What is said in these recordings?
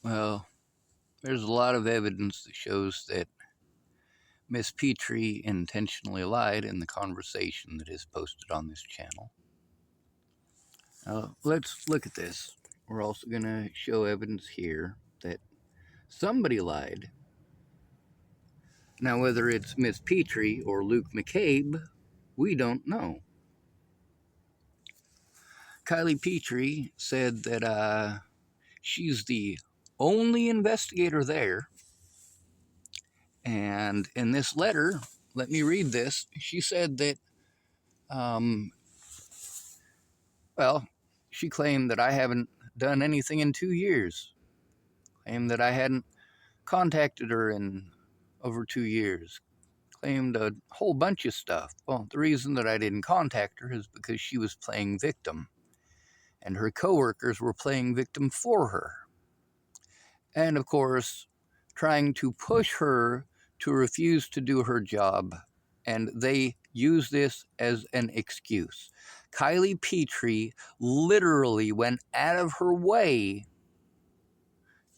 Well, there's a lot of evidence that shows that Miss Petrie intentionally lied in the conversation that is posted on this channel. Let's look at this. We're also going to show evidence here that somebody lied. Now, whether it's Miss Petrie or Luke McCabe, we don't know. Kylie Petrie said that she's the only investigator there. And in this letter, let me read this. She said that, she claimed that I haven't done anything in 2 years. Claimed that I hadn't contacted her in over 2 years. Claimed a whole bunch of stuff. Well, the reason that I didn't contact her is because she was playing victim. And her coworkers were playing victim for her. And of course, trying to push her to refuse to do her job. And they use this as an excuse. Kylie Petrie literally went out of her way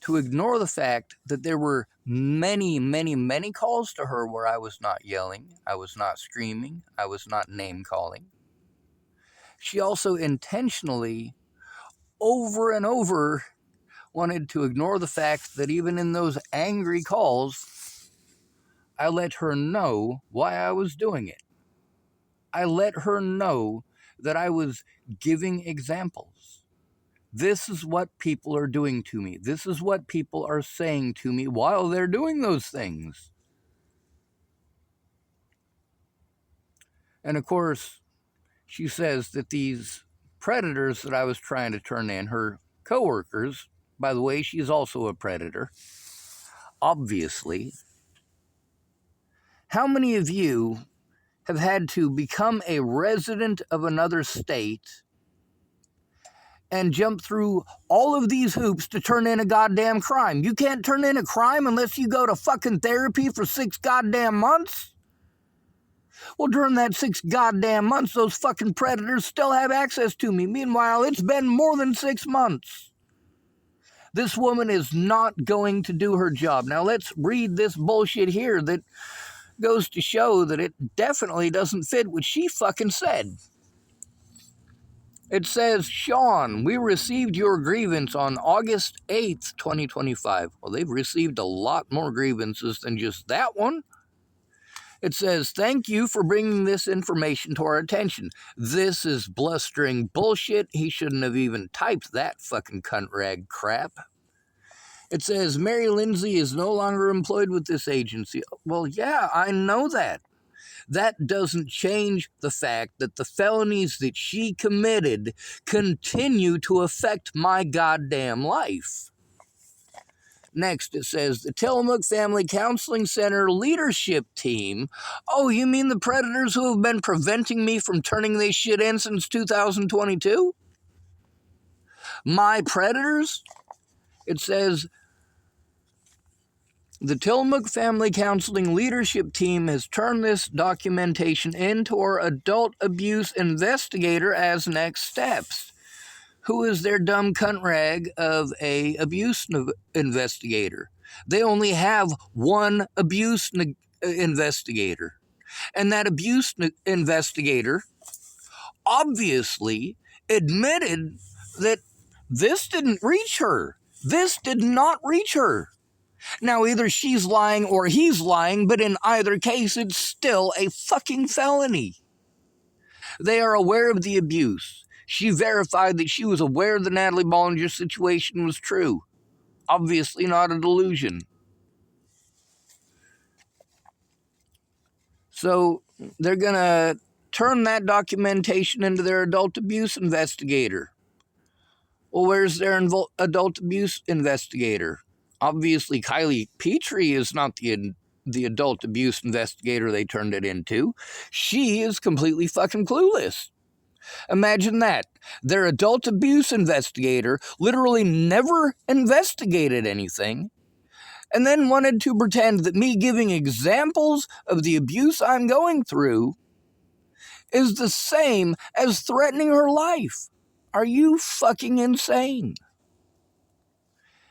to ignore the fact that there were many, many, many calls to her where I was not yelling, I was not screaming, I was not name calling. She also intentionally, over and over, wanted to ignore the fact that even in those angry calls, I let her know why I was doing it. I let her know that I was giving examples. This is what people are doing to me. This is what people are saying to me while they're doing those things. And of course, she says that these predators that I was trying to turn in, her coworkers, by the way, she's also a predator, obviously. How many of you have had to become a resident of another state and jump through all of these hoops to turn in a goddamn crime? You can't turn in a crime unless you go to fucking therapy for 6 goddamn months? Well, during that 6 goddamn months, those fucking predators still have access to me. Meanwhile, it's been more than 6 months. This woman is not going to do her job. Now, let's read this bullshit here that goes to show that it definitely doesn't fit what she fucking said. It says, Sean, we received your grievance on August 8th, 2025. Well, they've received a lot more grievances than just that one. It says, thank you for bringing this information to our attention. This is blustering bullshit. He shouldn't have even typed that fucking cunt rag crap. It says, Mary Lindsay is no longer employed with this agency. Well, yeah, I know that. That doesn't change the fact that the felonies that she committed continue to affect my goddamn life. Next, it says, the Tillamook Family Counseling Center leadership team. Oh, you mean the predators who have been preventing me from turning this shit in since 2022? My predators? It says, the Tillamook Family Counseling leadership team has turned this documentation into our adult abuse investigator as next steps. Who is their dumb cunt rag of a abuse investigator? They only have one abuse investigator. And that abuse investigator obviously admitted that this didn't reach her. This did not reach her. Now, either she's lying or he's lying, but in either case, it's still a fucking felony. They are aware of the abuse. She verified that she was aware the Natalie Bollinger situation was true. Obviously not a delusion. So they're going to turn that documentation into their adult abuse investigator. Well, where's their adult abuse investigator? Obviously, Kylie Petrie is not the adult abuse investigator they turned it into. She is completely fucking clueless. Imagine that. Their adult abuse investigator literally never investigated anything and then wanted to pretend that me giving examples of the abuse I'm going through is the same as threatening her life. Are you fucking insane?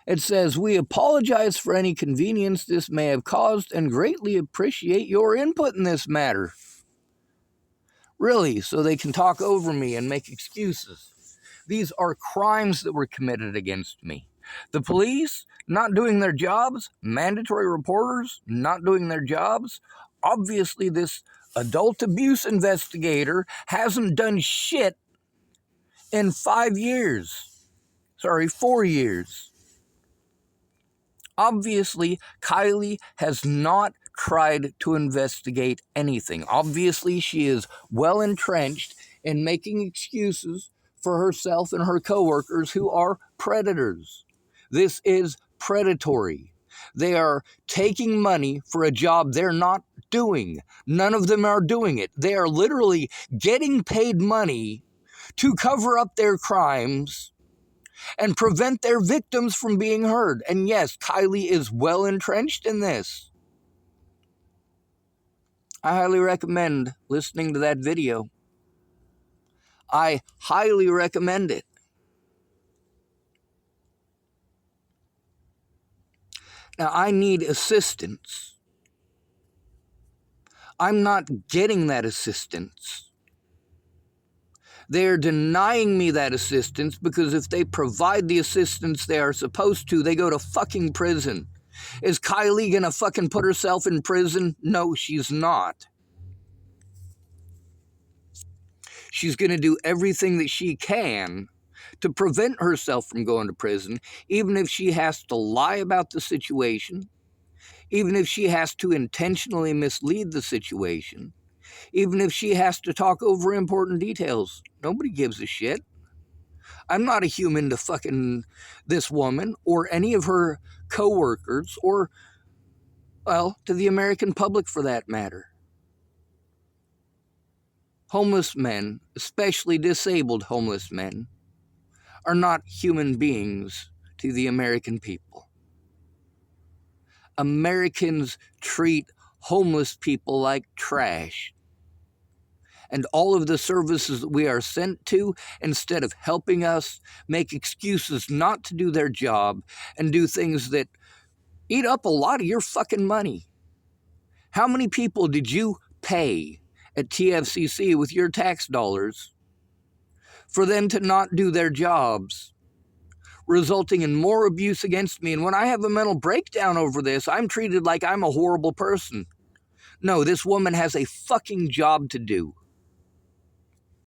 It says, "We apologize for any convenience this may have caused and greatly appreciate your input in this matter." Really, so they can talk over me and make excuses. These are crimes that were committed against me. The police not doing their jobs, mandatory reporters not doing their jobs. Obviously, this adult abuse investigator hasn't done shit in 5 years. Sorry, 4 years. Obviously, Kylie has not tried to investigate anything. Obviously, she is well entrenched in making excuses for herself and her coworkers who are predators. This is predatory. They are taking money for a job they're not doing. None of them are doing it. They are literally getting paid money to cover up their crimes and prevent their victims from being heard. And yes, Kylie is well entrenched in this. I highly recommend listening to that video. I highly recommend it. Now, I need assistance. I'm not getting that assistance. They're denying me that assistance because if they provide the assistance they are supposed to, they go to fucking prison. Is Kylie gonna fucking put herself in prison? No, she's not. She's gonna do everything that she can to prevent herself from going to prison, even if she has to lie about the situation, even if she has to intentionally mislead the situation, even if she has to talk over important details. Nobody gives a shit. I'm not a human to fucking this woman or any of her coworkers or, well, to the American public for that matter. Homeless men, especially disabled homeless men, are not human beings to the American people. Americans treat homeless people like trash. And all of the services that we are sent to, instead of helping us, make excuses not to do their job and do things that eat up a lot of your fucking money. How many people did you pay at TFCC with your tax dollars for them to not do their jobs, resulting in more abuse against me? And when I have a mental breakdown over this, I'm treated like I'm a horrible person. No, this woman has a fucking job to do.